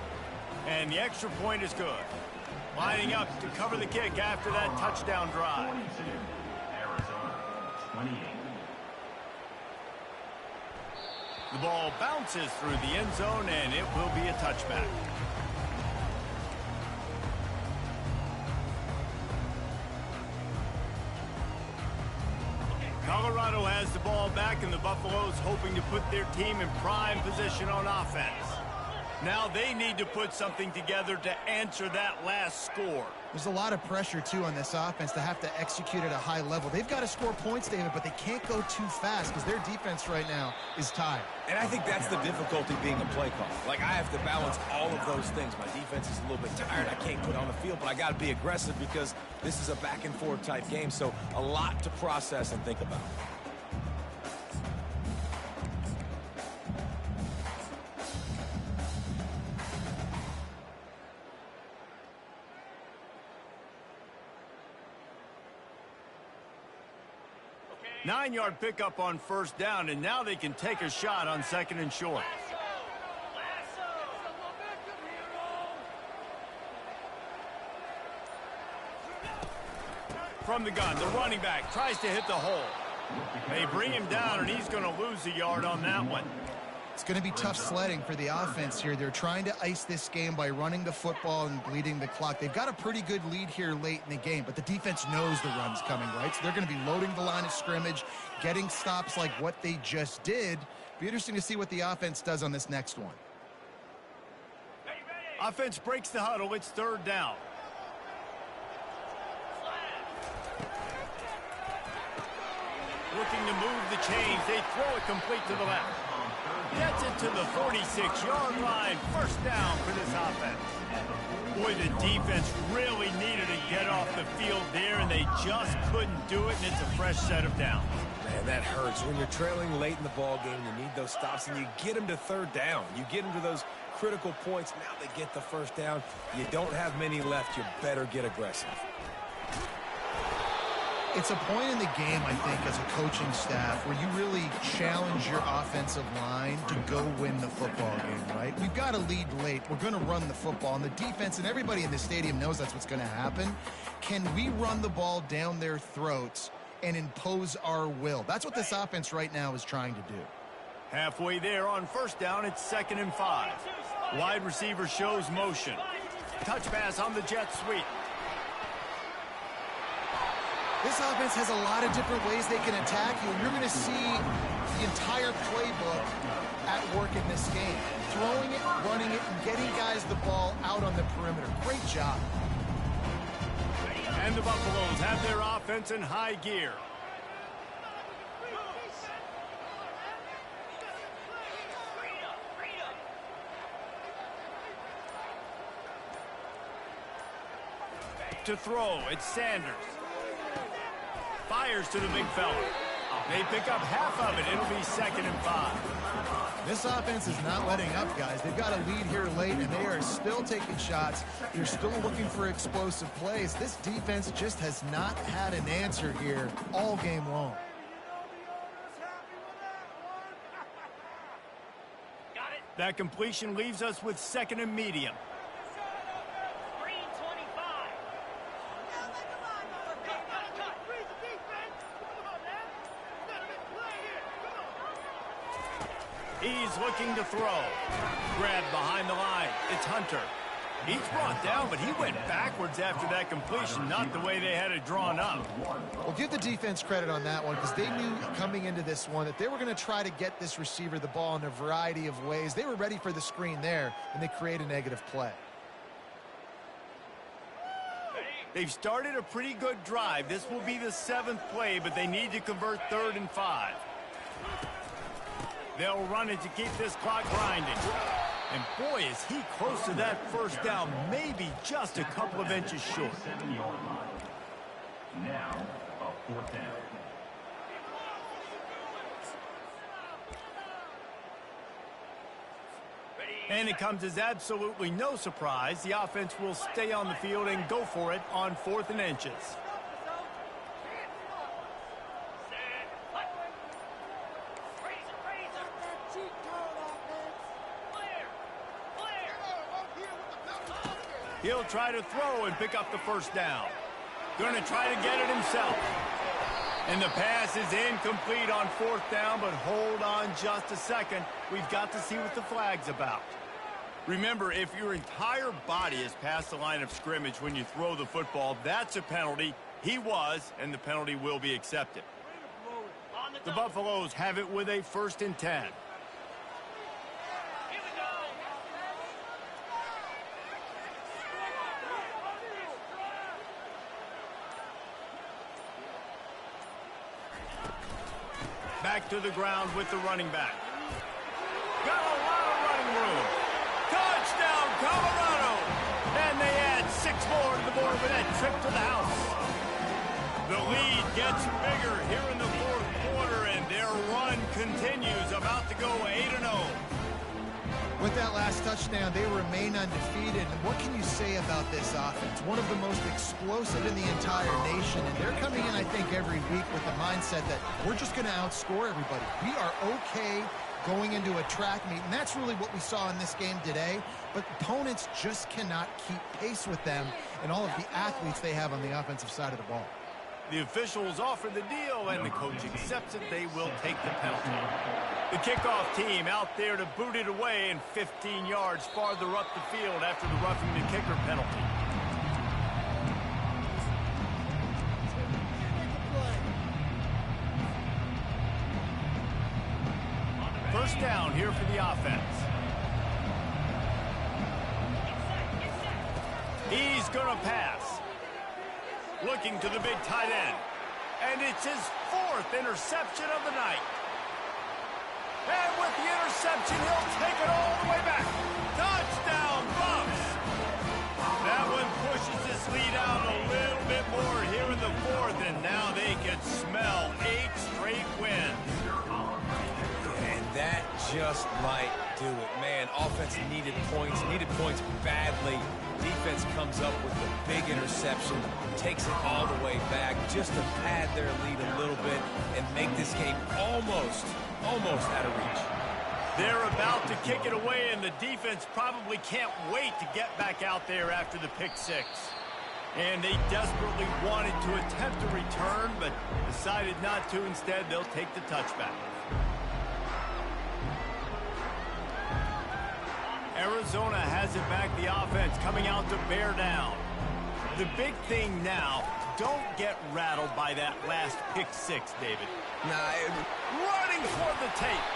And the extra point is good. Lining up to cover the kick after that touchdown drive. 22, Arizona, 28. The ball bounces through the end zone, and it will be a touchback. Colorado has the ball back, and the Buffaloes hoping to put their team in prime position on offense. Now they need to put something together to answer that last score. There's a lot of pressure, too, on this offense to have to execute at a high level. They've got to score points, David, but they can't go too fast because their defense right now is tired. And I think that's the difficulty being a play caller. Like, I have to balance all of those things. My defense is a little bit tired. I can't put on the field, but I got to be aggressive because this is a back-and-forth type game, so a lot to process and think about. Nine-yard pickup on 1st down, and now they can take a shot on 2nd and short. From the gun, the running back tries to hit the hole. They bring him down, and he's going to lose a yard on that one. It's going to be tough sledding for the offense here. They're trying to ice this game by running the football and bleeding the clock. They've got a pretty good lead here late in the game, but the defense knows the run's coming, right? So they're going to be loading the line of scrimmage, getting stops like what they just did. Be interesting to see what the offense does on this next one. Offense breaks the huddle. It's 3rd down. Looking to move the chains. They throw it complete to the left. Gets it to the 46-yard line. 1st down for this offense. Boy, the defense really needed to get off the field there, and they just couldn't do it, and it's a fresh set of downs. Man, that hurts. When you're trailing late in the ball game, you need those stops, and you get them to 3rd down. You get them to those critical points. Now they get the 1st down. You don't have many left. You better get aggressive. It's a point in the game, I think, as a coaching staff where you really challenge your offensive line to go win the football game, right? We've got to lead late. We're going to run the football. And the defense and everybody in the stadium knows that's what's going to happen. Can we run the ball down their throats and impose our will? That's what this offense right now is trying to do. Halfway there on 1st down, it's 2nd and 5. Wide receiver shows motion. Touch pass on the jet sweep. This offense has a lot of different ways they can attack you, and you're going to see the entire playbook at work in this game. Throwing it, running it, and getting guys the ball out on the perimeter. Great job. And the Buffaloes have their offense in high gear. To throw, it's Sanders. Fires to the big fella. They pick up half of it. It'll be 2nd and 5. This offense is not letting up, guys. They've got a lead here late, and they are still taking shots. They're still looking for explosive plays. This defense just has not had an answer here all game long. That completion leaves us with 2nd and medium. He's looking to throw. Grabbed behind the line. It's Hunter. He's brought down, but he went backwards after that completion, not the way they had it drawn up. Well, give the defense credit on that one because they knew coming into this one that they were going to try to get this receiver the ball in a variety of ways. They were ready for the screen there, and they create a negative play. They've started a pretty good drive. This will be the 7th play, but they need to convert 3rd and 5. They'll run it to keep this clock grinding. And boy, is he close to that first down, maybe just a couple of inches short. 7-yard line. Now, a 4th down. And it comes as absolutely no surprise. The offense will stay on the field and go for it on 4th and inches. He'll try to throw and pick up the first down. Going to try to get it himself. And the pass is incomplete on 4th down, but hold on just a second. We've got to see what the flag's about. Remember, if your entire body is past the line of scrimmage when you throw the football, that's a penalty. He was, and the penalty will be accepted. The Buffaloes have it with a 1st and 10. Back to the ground with the running back. Got a lot of running room. Touchdown, Colorado! And they add 6 more to the board with that trip to the house. The lead gets bigger here in the 4th quarter, and their run continues, about to go 8-0. With that last touchdown, they remain undefeated. And what can you say about this offense? One of the most explosive in the entire nation. And they're coming in, I think, every week with the mindset that we're just going to outscore everybody. We are okay going into a track meet. And that's really what we saw in this game today. But opponents just cannot keep pace with them and all of the athletes they have on the offensive side of the ball. The officials offer the deal, and the coach accepts it. They will take the penalty. The kickoff team out there to boot it away and 15 yards farther up the field after the roughing the kicker penalty. First down here for the offense. He's going to pass. Looking to the big tight end. And it's his 4th interception of the night. And with the interception, he'll take it all the way back. Touchdown, Bucs! That one pushes this lead out a little bit more here in the 4th, and now they can smell 8 straight wins. And that just might do it. Man, offense needed points badly. Defense comes up with the big interception, takes it all the way back just to pad their lead a little bit and make this game almost out of reach. They're about to kick it away, and the defense probably can't wait to get back out there after the pick 6. And they desperately wanted to attempt a return, but decided not to. Instead, they'll take the touchback. Arizona has it back, the offense coming out to bear down. The big thing now, don't get rattled by that last pick 6, David. Running for the tape.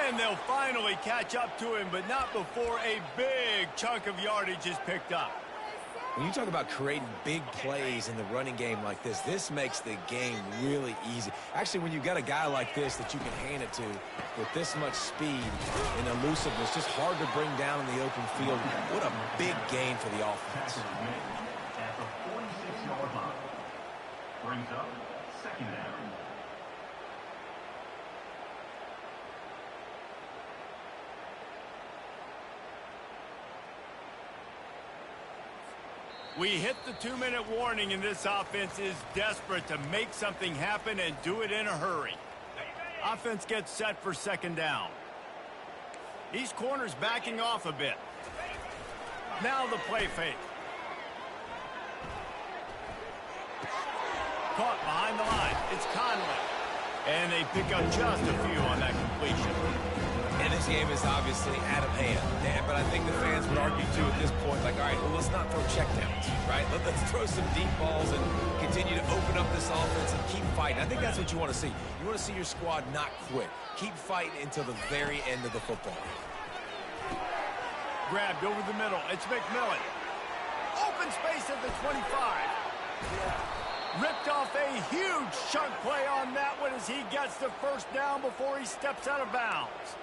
And they'll finally catch up to him, but not before a big chunk of yardage is picked up. When you talk about creating big plays in the running game like this makes the game really easy. Actually, when you've got a guy like this that you can hand it to with this much speed and elusiveness, just hard to bring down in the open field. What a big game for the offense. At the 46-yard line. Brings up 2nd down. We hit the 2-minute warning, and this offense is desperate to make something happen and do it in a hurry. Offense gets set for second down. These corners backing off a bit. Now the play fake. Caught behind the line. It's Conley. And they pick up just a few on that completion. And this game is obviously out of hand. But I think the fans would argue, too, at this point, like, all right, well, let's not throw checkdowns, right? Let's throw some deep balls and continue to open up this offense and keep fighting. I think that's what you want to see. You want to see your squad not quit. Keep fighting until the very end of the football. Grabbed over the middle. It's McMillan. Open space at the 25. Ripped off a huge chunk play on that one as he gets the first down before he steps out of bounds.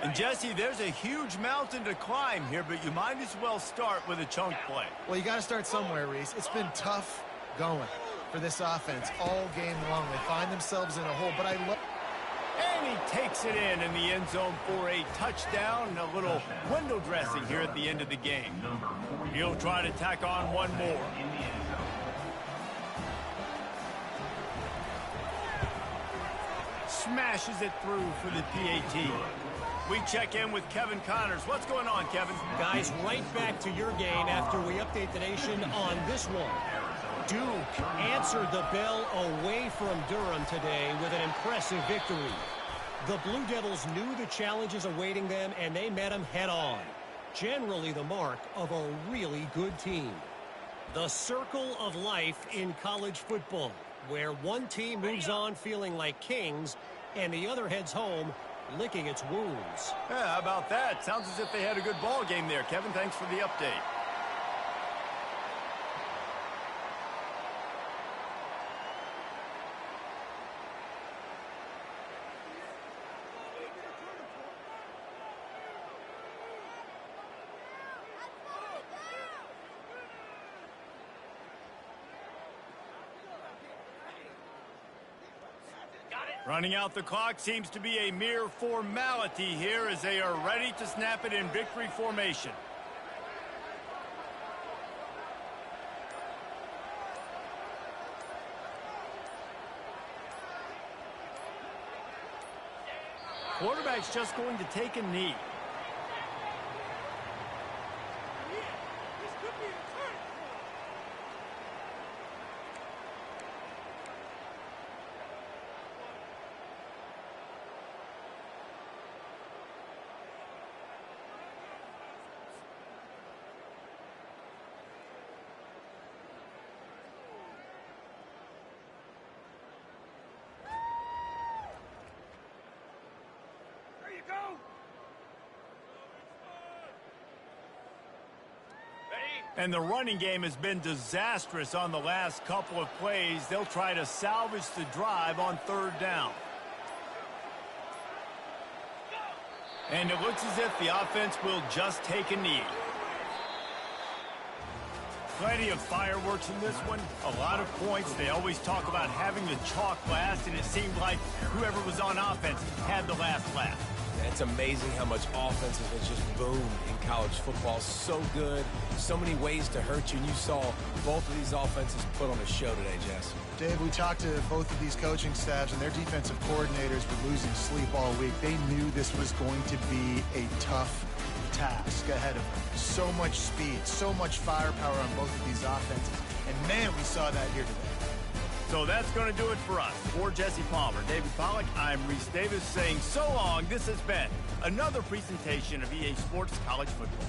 And, Jesse, there's a huge mountain to climb here, but you might as well start with a chunk play. Well, you got to start somewhere, Reese. It's been tough going for this offense all game long. They find themselves in a hole, but I love... And he takes it in the end zone for a touchdown and a little window dressing here at the end of the game. He'll try to tack on one more. Smashes it through for the PAT. We check in with Kevin Connors. What's going on, Kevin? Guys, right back to your game after we update the nation on this one. Duke answered the bell away from Durham today with an impressive victory. The Blue Devils knew the challenges awaiting them, and they met them head-on. Generally the mark of a really good team. The circle of life in college football, where one team moves on feeling like kings, and the other heads home licking its wounds. Yeah, how about that? Sounds as if they had a good ball game there. Kevin, thanks for the update. Running out the clock seems to be a mere formality here as they are ready to snap it in victory formation. Quarterback's just going to take a knee. And the running game has been disastrous on the last couple of plays. They'll try to salvage the drive on third down. And it looks as if the offense will just take a knee. Plenty of fireworks in this one. A lot of points. They always talk about having the chalk last, and it seemed like whoever was on offense had the last laugh. It's amazing how much offense has just boomed in college football. So good, so many ways to hurt you. And you saw both of these offenses put on a show today, Jess. Dave, we talked to both of these coaching staffs, and their defensive coordinators were losing sleep all week. They knew this was going to be a tough task ahead of them. So much speed, so much firepower on both of these offenses. And, man, we saw that here today. So that's going to do it for us. For Jesse Palmer, David Pollack, I'm Reese Davis saying so long. This has been another presentation of EA Sports College Football.